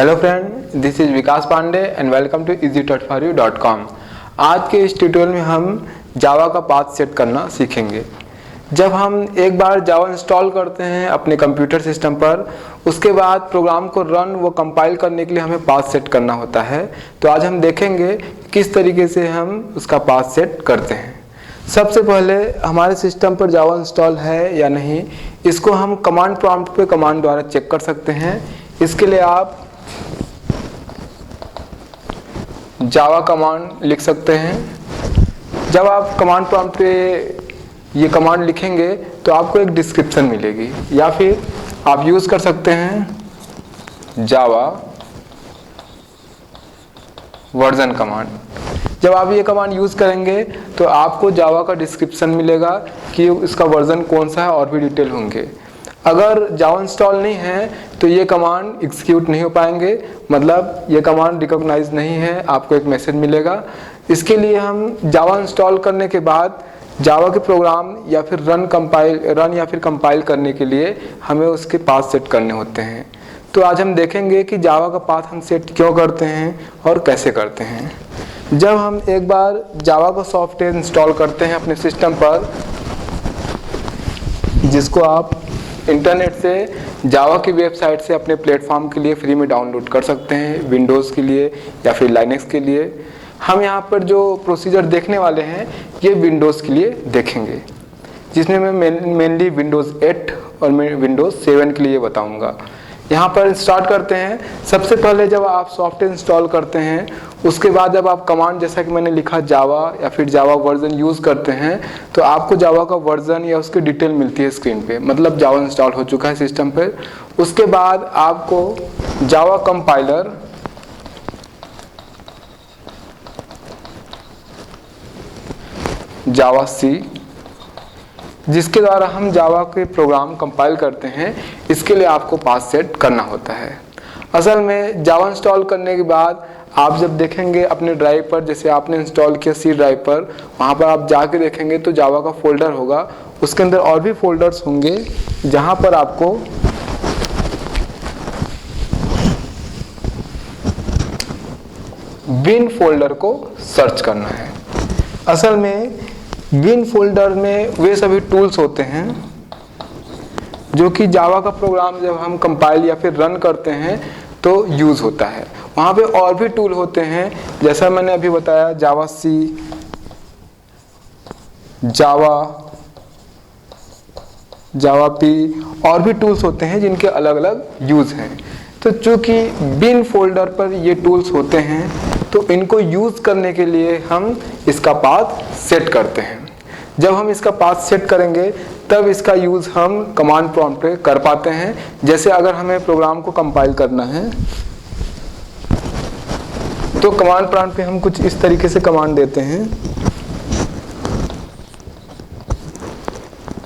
Hello friend, this is Vikas Pandey and welcome to easy.for-you.com। आज के इस ट्यूटोरियल में हम जावा का पाथ सेट करना सीखेंगे। जब हम एक बार जावा इंस्टॉल करते हैं अपने कंप्यूटर सिस्टम पर, उसके बाद प्रोग्राम को रन व कंपाइल करने के लिए हमें पाथ सेट करना होता है। तो आज हम देखेंगे किस तरीके से हम उसका पाथ सेट करते हैं। सबसे पहले हमारे सिस्टम पर जावा इंस्टॉल है या नहीं, इसको हम कमांड प्रॉम्प्ट पे कमांड द्वारा चेक कर सकते हैं। इसके लिए आप जावा कमांड लिख सकते हैं। जब आप कमांड प्रॉम्प्ट पे ये कमांड लिखेंगे तो आपको एक डिस्क्रिप्शन मिलेगी, या फिर आप यूज़ कर सकते हैं जावा वर्जन कमांड। जब आप ये कमांड यूज़ करेंगे तो आपको जावा का डिस्क्रिप्शन मिलेगा कि इसका वर्जन कौन सा है और भी डिटेल होंगे। अगर जावा इंस्टॉल नहीं है तो ये कमांड एग्जीक्यूट नहीं हो पाएंगे, मतलब ये कमांड रिकॉग्नाइज नहीं है, आपको एक मैसेज मिलेगा। इसके लिए हम जावा इंस्टॉल करने के बाद जावा के प्रोग्राम या फिर रन या फिर कंपाइल करने के लिए हमें उसके पाथ सेट करने होते हैं। तो आज हम देखेंगे कि जावा का पाथ हम सेट क्यों करते हैं और कैसे करते हैं। जब हम एक बार जावा का सॉफ्टवेयर इंस्टॉल करते हैं अपने सिस्टम पर, जिसको आप इंटरनेट से जावा की वेबसाइट से अपने प्लेटफॉर्म के लिए फ्री में डाउनलोड कर सकते हैं, विंडोज़ के लिए या फिर लाइनेक्स के लिए। हम यहाँ पर जो प्रोसीजर देखने वाले हैं ये विंडोज़ के लिए देखेंगे, जिसमें मैं मेनली विंडोज़ 8 और मैं विंडोज़ 7 के लिए बताऊँगा। यहाँ पर स्टार्ट करते हैं। सबसे पहले जब आप सॉफ्टवेयर इंस्टॉल करते हैं, उसके बाद जब आप कमांड जैसा कि मैंने लिखा जावा या फिर जावा वर्जन यूज़ करते हैं, तो आपको जावा का वर्जन या उसकी डिटेल मिलती है स्क्रीन पे, मतलब जावा इंस्टॉल हो चुका है सिस्टम पर। उसके बाद आपको जावा कंपाइलर, जावा सी, जिसके द्वारा हम जावा के प्रोग्राम कंपाइल करते हैं, इसके लिए आपको पाथ सेट करना होता है। असल में जावा इंस्टॉल करने के बाद आप जब देखेंगे अपने ड्राइव पर, जैसे आपने इंस्टॉल किया सी ड्राइव पर, वहाँ पर आप जाके देखेंगे तो जावा का फोल्डर होगा। उसके अंदर और भी फोल्डर्स होंगे जहाँ पर आपको बिन फोल्डर को सर्च करना है। असल में बिन फोल्डर में वे सभी टूल्स होते हैं जो कि जावा का प्रोग्राम जब हम कंपाइल या फिर रन करते हैं तो यूज़ होता है। वहाँ पे और भी टूल होते हैं, जैसा मैंने अभी बताया जावा सी, जावा पी, और भी टूल्स होते हैं जिनके अलग अलग यूज़ हैं। तो चूँकि बिन फोल्डर पर ये टूल्स होते हैं तो इनको यूज़ करने के लिए हम इसका पाथ सेट करते हैं। जब हम इसका पाथ सेट करेंगे तब इसका यूज़ हम कमांड प्रॉम्प्ट पे कर पाते हैं। जैसे अगर हमें प्रोग्राम को कंपाइल करना है तो कमांड प्रॉम्प्ट पे हम कुछ इस तरीके से कमांड देते हैं।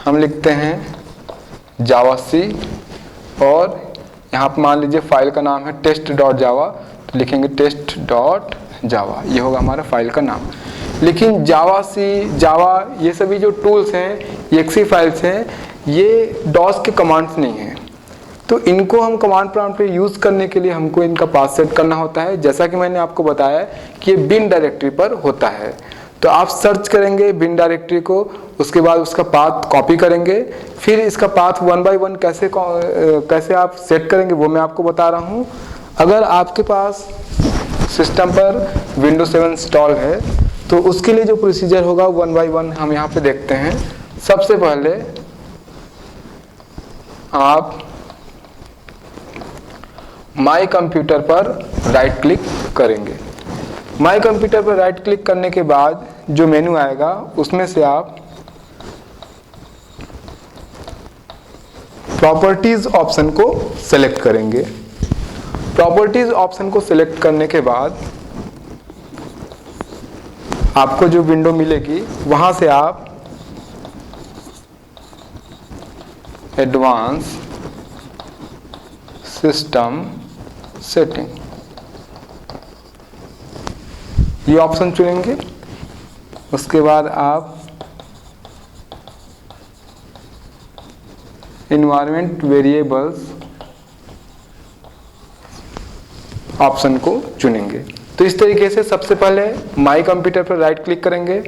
हम लिखते हैं जावा सी और यहाँ पर मान लीजिए फाइल का नाम है test.java, तो लिखेंगे test.java, ये होगा हमारा फाइल का नाम। लेकिन जावा सी, जावा, ये सभी जो टूल्स हैं, एक्सी फाइल्स हैं, ये डॉस के कमांड्स नहीं हैं। तो इनको हम कमांड प्रॉम्प्ट पे यूज़ करने के लिए हमको इनका पाथ सेट करना होता है। जैसा कि मैंने आपको बताया कि ये बिन डायरेक्टरी पर होता है। तो आप सर्च करेंगे बिन डायरेक्टरी को, उसके बाद उसका पाथ कॉपी करेंगे, फिर इसका पाथ 1 बाय 1 कैसे आप सेट करेंगे वो मैं आपको बता रहा हूँ। अगर आपके पास सिस्टम पर विंडोज 7 इंस्टॉल है तो उसके लिए जो प्रोसीजर होगा 1 बाय 1 हम यहाँ पे देखते हैं। सबसे पहले आप माई कंप्यूटर पर राइट क्लिक करेंगे। माई कंप्यूटर पर राइट क्लिक करने के बाद जो मेनू आएगा उसमें से आप प्रॉपर्टीज ऑप्शन को सेलेक्ट करेंगे। प्रॉपर्टीज ऑप्शन को सेलेक्ट करने के बाद आपको जो विंडो मिलेगी वहां से आप एडवांस सिस्टम सेटिंग ये ऑप्शन चुनेंगे। उसके बाद आप एनवायरनमेंट वेरिएबल्स ऑप्शन को चुनेंगे। तो इस तरीके से सबसे पहले माई कंप्यूटर पर राइट क्लिक करेंगे,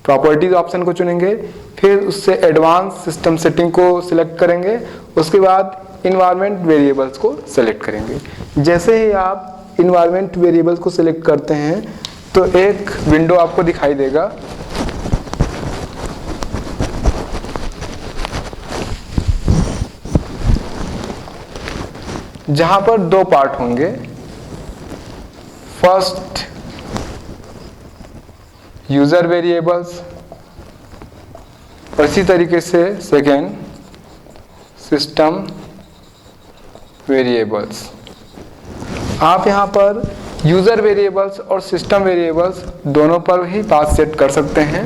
प्रॉपर्टीज ऑप्शन को चुनेंगे, फिर उससे एडवांस सिस्टम सेटिंग को सिलेक्ट करेंगे, उसके बाद इन्वायरमेंट वेरिएबल्स को सिलेक्ट करेंगे। जैसे ही आप इन्वायरमेंट वेरिएबल्स को सिलेक्ट करते हैं तो एक विंडो आपको दिखाई देगा, जहां पर दो पार्ट होंगे। फर्स्ट यूजर वेरिएबल्स और इसी तरीके से सेकेंड सिस्टम वेरिएबल्स। आप यहां पर यूजर वेरिएबल्स और सिस्टम वेरिएबल्स दोनों पर ही पाथ सेट कर सकते हैं।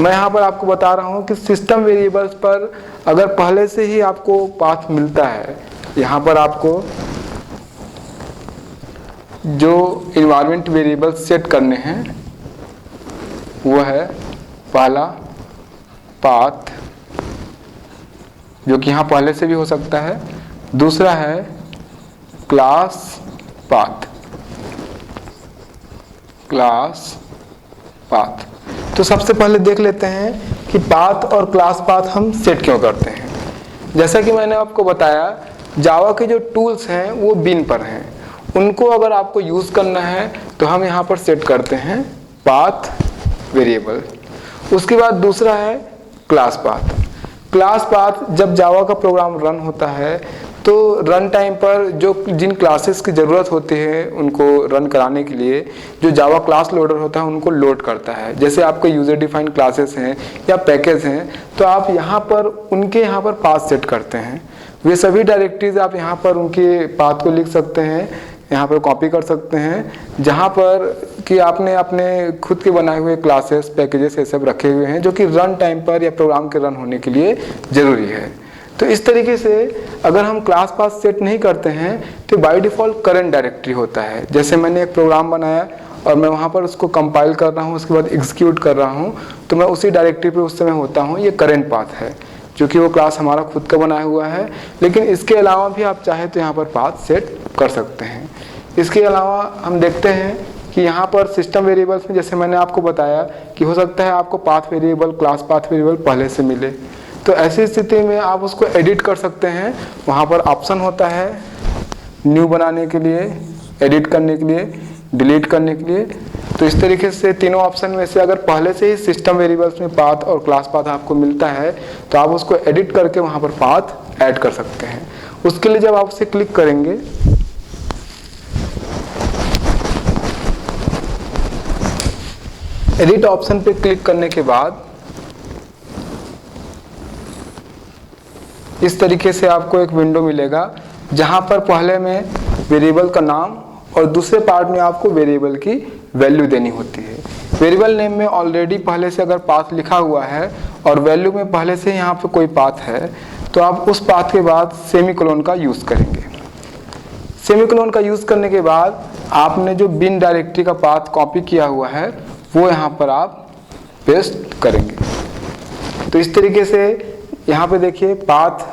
मैं यहां पर आपको बता रहा हूं कि सिस्टम वेरिएबल्स पर अगर पहले से ही आपको पाथ मिलता है, यहाँ पर आपको जो इन्वायरमेंट वेरिएबल सेट करने हैं वो है पहला पाथ, जो कि यहाँ पहले से भी हो सकता है। दूसरा है क्लास पाथ, क्लास पाथ। तो सबसे पहले देख लेते हैं कि पाथ और क्लास पाथ हम सेट क्यों करते हैं। जैसा कि मैंने आपको बताया, जावा के जो टूल्स हैं वो बिन पर हैं, उनको अगर आपको यूज़ करना है तो हम यहाँ पर सेट करते हैं पाथ वेरिएबल। उसके बाद दूसरा है क्लास पाथ। क्लास पाथ जब जावा का प्रोग्राम रन होता है तो रन टाइम पर जो जिन क्लासेस की ज़रूरत होती है उनको रन कराने के लिए जो जावा क्लास लोडर होता है उनको लोड करता है। जैसे आपके यूज़र डिफाइंड क्लासेस हैं या पैकेज हैं, तो आप यहाँ पर उनके यहाँ पर पाथ सेट करते हैं। वे सभी डायरेक्टरीज आप यहाँ पर उनके पाथ को लिख सकते हैं, यहाँ पर कॉपी कर सकते हैं, जहाँ पर कि आपने अपने खुद के बनाए हुए क्लासेस पैकेजेस ये सब रखे हुए हैं जो कि रन टाइम पर या प्रोग्राम के रन होने के लिए ज़रूरी है। तो इस तरीके से अगर हम क्लास पाथ सेट नहीं करते हैं तो बाय डिफ़ॉल्ट करंट डायरेक्टरी होता है। जैसे मैंने एक प्रोग्राम बनाया और मैं वहाँ पर उसको कंपाइल कर रहा हूँ, उसके बाद एग्जीक्यूट कर रहा हूँ, तो मैं उसी डायरेक्टरी पे उस समय होता हूँ। ये करंट पाथ है जो कि वो क्लास हमारा खुद का बनाया हुआ है। लेकिन इसके अलावा भी आप चाहे तो यहाँ पर पाथ सेट कर सकते हैं। इसके अलावा हम देखते हैं कि यहाँ पर सिस्टम वेरिएबल्स में जैसे मैंने आपको बताया कि हो सकता है आपको path variable, class path variable पहले से मिले, तो ऐसी स्थिति में आप उसको एडिट कर सकते हैं। वहाँ पर ऑप्शन होता है न्यू बनाने के लिए, एडिट करने के लिए, डिलीट करने के लिए। तो इस तरीके से तीनों ऑप्शन में से अगर पहले से ही सिस्टम वेरिएबल्स में पाथ और क्लास पाथ आपको मिलता है तो आप उसको एडिट करके वहाँ पर पाथ ऐड कर सकते हैं। उसके लिए जब आप उसे क्लिक करेंगे एडिट ऑप्शन पे क्लिक करने के बाद इस तरीके से आपको एक विंडो मिलेगा जहां पर पहले में वेरिएबल का नाम और दूसरे पार्ट में आपको वेरिएबल की वैल्यू देनी होती है। वेरिएबल नेम में ऑलरेडी पहले से अगर पाथ लिखा हुआ है और वैल्यू में पहले से यहाँ पे कोई पाथ है तो आप उस पाथ के बाद सेमीकोलन का यूज़ करेंगे। सेमीकोलन का यूज़ करने के बाद आपने जो बिन डायरेक्टरी का पाथ कॉपी किया हुआ है वो यहाँ पर आप पेस्ट करेंगे। तो इस तरीके से यहाँ पे देखिए पाथ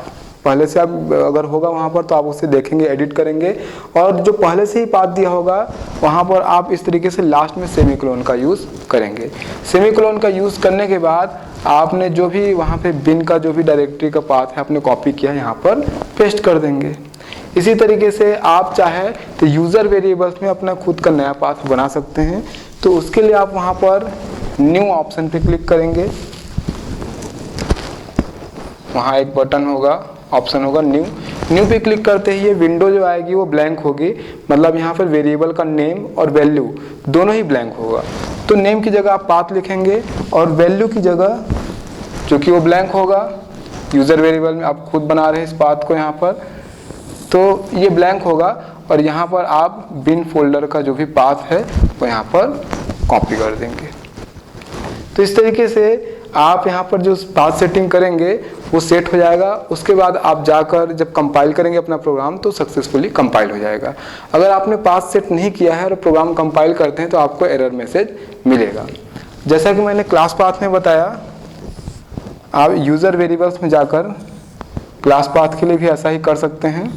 पहले से आप अगर होगा वहाँ पर तो आप उसे देखेंगे, एडिट करेंगे, और जो पहले से ही पाथ दिया होगा वहाँ पर आप इस तरीके से लास्ट में सेमीकोलन का यूज़ करेंगे। सेमीकोलन का यूज़ करने के बाद आपने जो भी वहाँ पे बिन का जो भी डायरेक्टरी का पाथ है आपने कॉपी किया यहाँ पर पेस्ट कर देंगे। इसी तरीके से आप चाहे तो यूज़र वेरिएबल्स में अपना खुद का नया पाथ बना सकते हैं। तो उसके लिए आप वहाँ पर न्यू ऑप्शन पे क्लिक करेंगे, वहाँ एक बटन होगा, ऑप्शन होगा न्यू पे क्लिक करते ही ये विंडो जो आएगी वो ब्लैंक होगी। मतलब यहाँ पर वेरिएबल का नेम और वैल्यू दोनों ही ब्लैंक होगा। तो नेम की जगह आप पाथ लिखेंगे और वैल्यू की जगह जो कि वो ब्लैंक होगा, यूज़र वेरिएबल में आप खुद बना रहे हैं इस पाथ को यहाँ पर, तो ये ब्लैंक होगा और यहाँ पर आप बिन फोल्डर का जो भी पाथ है वो यहाँ पर कॉपी कर देंगे। तो इस तरीके से आप यहाँ पर जो पाथ सेटिंग करेंगे वो सेट हो जाएगा। उसके बाद आप जाकर जब कंपाइल करेंगे अपना प्रोग्राम तो सक्सेसफुली कंपाइल हो जाएगा। अगर आपने पाथ सेट नहीं किया है और प्रोग्राम कंपाइल करते हैं तो आपको एरर मैसेज मिलेगा। जैसा कि मैंने क्लास पाथ में बताया, आप यूज़र वेरिएबल्स में जाकर क्लास पाथ के लिए भी ऐसा ही कर सकते हैं।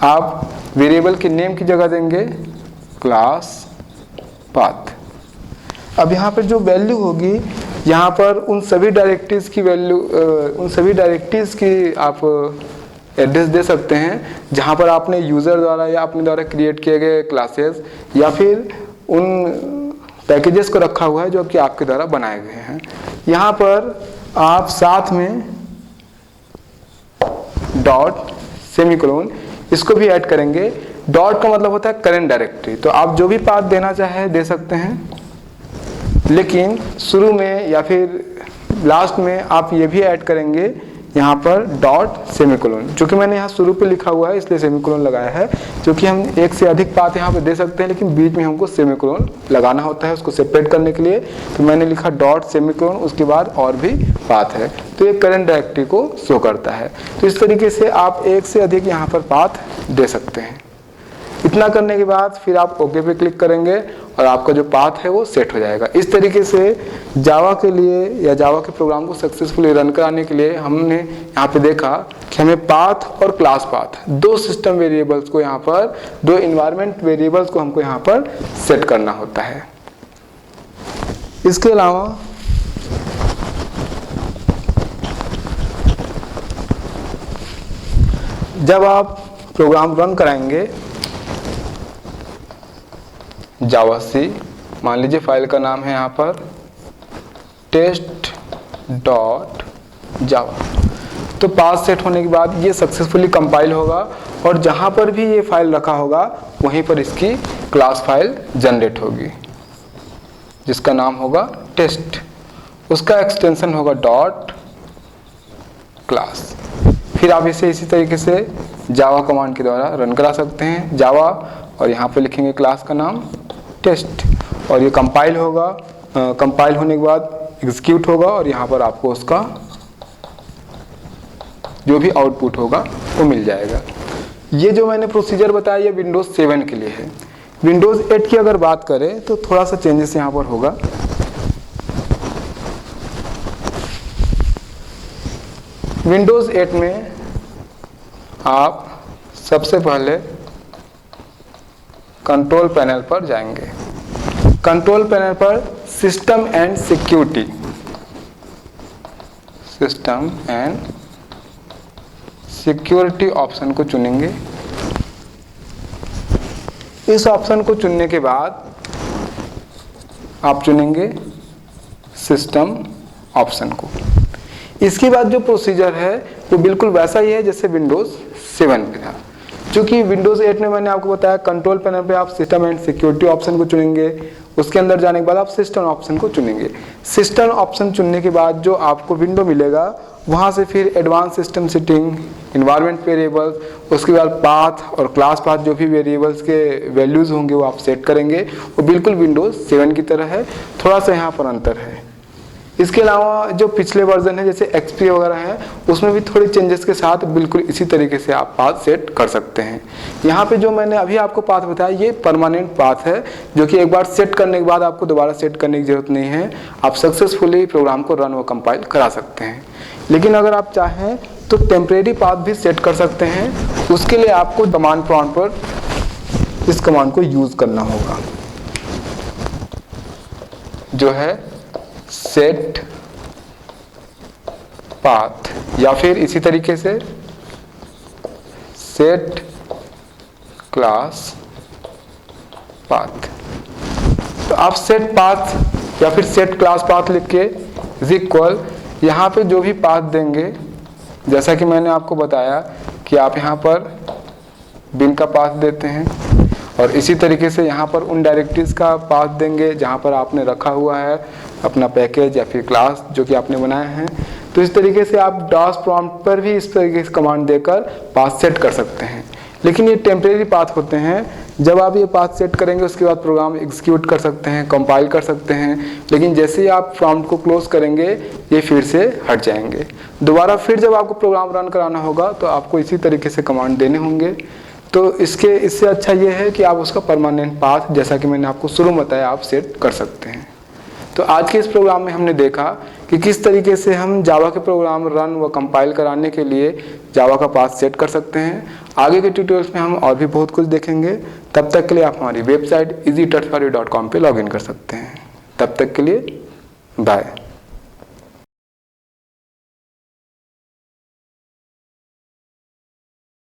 आप वेरिएबल के नेम की जगह देंगे क्लास पाथ। अब यहाँ पर जो वैल्यू होगी, यहाँ पर उन सभी डायरेक्टरीज की वैल्यू, उन सभी डायरेक्टरीज की आप एड्रेस दे सकते हैं जहाँ पर आपने यूज़र द्वारा या अपने द्वारा क्रिएट किए गए क्लासेस या फिर उन पैकेजेस को रखा हुआ है जो कि आपके द्वारा बनाए गए हैं। यहाँ पर आप साथ में डॉट सेमीकोलन इसको भी ऐड करेंगे। डॉट का मतलब होता है करंट डायरेक्टरी, तो आप जो भी पाथ देना चाहे दे सकते हैं, लेकिन शुरू में या फिर लास्ट में आप ये भी ऐड करेंगे यहाँ पर डॉट सेमीकोलन। चूँकि मैंने यहाँ शुरू पे लिखा हुआ है इसलिए सेमीकोलन लगाया है, क्योंकि हम एक से अधिक पाथ यहाँ पे दे सकते हैं लेकिन बीच में हमको सेमीकोलन लगाना होता है उसको सेपरेट करने के लिए। तो मैंने लिखा डॉट सेमीकोलन, उसके बाद और भी पाथ है, तो ये करंट डायरेक्टरी को शो करता है। तो इस तरीके से आप एक से अधिक यहाँ पर पाथ दे सकते हैं। इतना करने के बाद फिर आप ओके पे क्लिक करेंगे और आपका जो पाथ है वो सेट हो जाएगा। इस तरीके से जावा के लिए या जावा के प्रोग्राम को सक्सेसफुली रन कराने के लिए हमने यहाँ पे देखा कि हमें पाथ और क्लास पाथ, दो सिस्टम वेरिएबल्स को यहाँ पर, दो इन्वायरमेंट वेरिएबल्स को हमको यहाँ पर सेट करना होता है। इसके अलावा जब आप प्रोग्राम रन कराएंगे जावा सी, मान लीजिए फाइल का नाम है यहाँ पर test.java, तो पाथ सेट होने के बाद ये सक्सेसफुली कंपाइल होगा और जहाँ पर भी ये फाइल रखा होगा वहीं पर इसकी क्लास फाइल जनरेट होगी जिसका नाम होगा टेस्ट। उसका एक्सटेंशन होगा डॉट क्लास। फिर आप इसे इसी तरीके से जावा कमांड के द्वारा रन करा सकते हैं। जावा और यहाँ पे लिखेंगे क्लास का नाम टेस्ट और ये कंपाइल होगा। कंपाइल होने के बाद एग्जीक्यूट होगा और यहाँ पर आपको उसका जो भी आउटपुट होगा वो मिल जाएगा। ये जो मैंने प्रोसीजर बताया ये विंडोज 7 के लिए है। विंडोज 8 की अगर बात करें तो थोड़ा सा चेंजेस यहाँ पर होगा। विंडोज 8 में आप सबसे पहले कंट्रोल पैनल पर जाएंगे। कंट्रोल पैनल पर system and security, system and security option को चुनेंगे। इस ऑप्शन को चुनने के बाद आप चुनेंगे सिस्टम ऑप्शन को। इसके बाद जो प्रोसीजर है वो बिल्कुल वैसा ही है जैसे विंडोज 7 पे था। क्योंकि विंडोज 8 में मैंने आपको बताया कंट्रोल पैनल पे आप सिस्टम एंड सिक्योरिटी ऑप्शन को चुनेंगे, उसके अंदर जाने के बाद आप सिस्टम ऑप्शन को चुनेंगे। सिस्टम ऑप्शन चुनने के बाद जो आपको विंडो मिलेगा वहाँ से फिर advance system setting, environment variables, उसके बाद पाथ और क्लास पाथ जो भी वेरिएबल्स के वैल्यूज़ होंगे वो आप सेट करेंगे। वो बिल्कुल विंडोज 7 की तरह है, थोड़ा सा यहाँ पर अंतर है। इसके अलावा जो पिछले वर्जन है जैसे XP वगैरह है उसमें भी थोड़ी चेंजेस के साथ बिल्कुल इसी तरीके से आप पाथ सेट कर सकते हैं। यहाँ पे जो मैंने अभी आपको पाथ बताया ये परमानेंट पाथ है जो कि एक बार सेट करने के बाद आपको दोबारा सेट करने की जरूरत नहीं है। आप सक्सेसफुली प्रोग्राम को रन व कंपाइल करा सकते हैं। लेकिन अगर आप चाहें तो टेम्परेरी पाथ भी सेट कर सकते हैं। उसके लिए आपको कमांड प्रॉम्प्ट पर इस कमांड को यूज करना होगा जो है सेट पाथ, या फिर इसी तरीके से सेट क्लास पाथ। तो आप सेट पाथ या फिर सेट क्लास पाथ लिख के इज इक्वल यहाँ पे जो भी पाथ देंगे, जैसा कि मैंने आपको बताया कि आप यहाँ पर बिन का पाथ देते हैं और इसी तरीके से यहाँ पर उन डायरेक्टरीज का पाथ देंगे जहाँ पर आपने रखा हुआ है अपना पैकेज या फिर क्लास जो कि आपने बनाया है। तो इस तरीके से आप डॉस प्रॉम्प्ट पर भी इस तरीके से कमांड देकर पाथ सेट कर सकते हैं। लेकिन ये टेम्परेरी पाथ होते हैं, जब आप ये पाथ सेट करेंगे उसके बाद प्रोग्राम एग्जीक्यूट कर सकते हैं, कंपाइल कर सकते हैं। लेकिन जैसे ही आप प्रॉम्प्ट को क्लोज करेंगे ये फिर से हट जाएंगे। दोबारा फिर जब आपको प्रोग्राम रन कराना होगा तो आपको इसी तरीके से कमांड देने होंगे। तो इससे अच्छा ये है कि आप उसका परमानेंट पाथ जैसा कि मैंने आपको शुरू में बताया आप सेट कर सकते हैं। तो आज के इस प्रोग्राम में हमने देखा कि किस तरीके से हम जावा के प्रोग्राम रन व कंपाइल कराने के लिए जावा का पाथ सेट कर सकते हैं। आगे के ट्यूटोरियल्स में हम और भी बहुत कुछ देखेंगे। तब तक के लिए आप हमारी वेबसाइट easytouchforyou.com पे लॉगिन कर सकते हैं। तब तक के लिए बाय।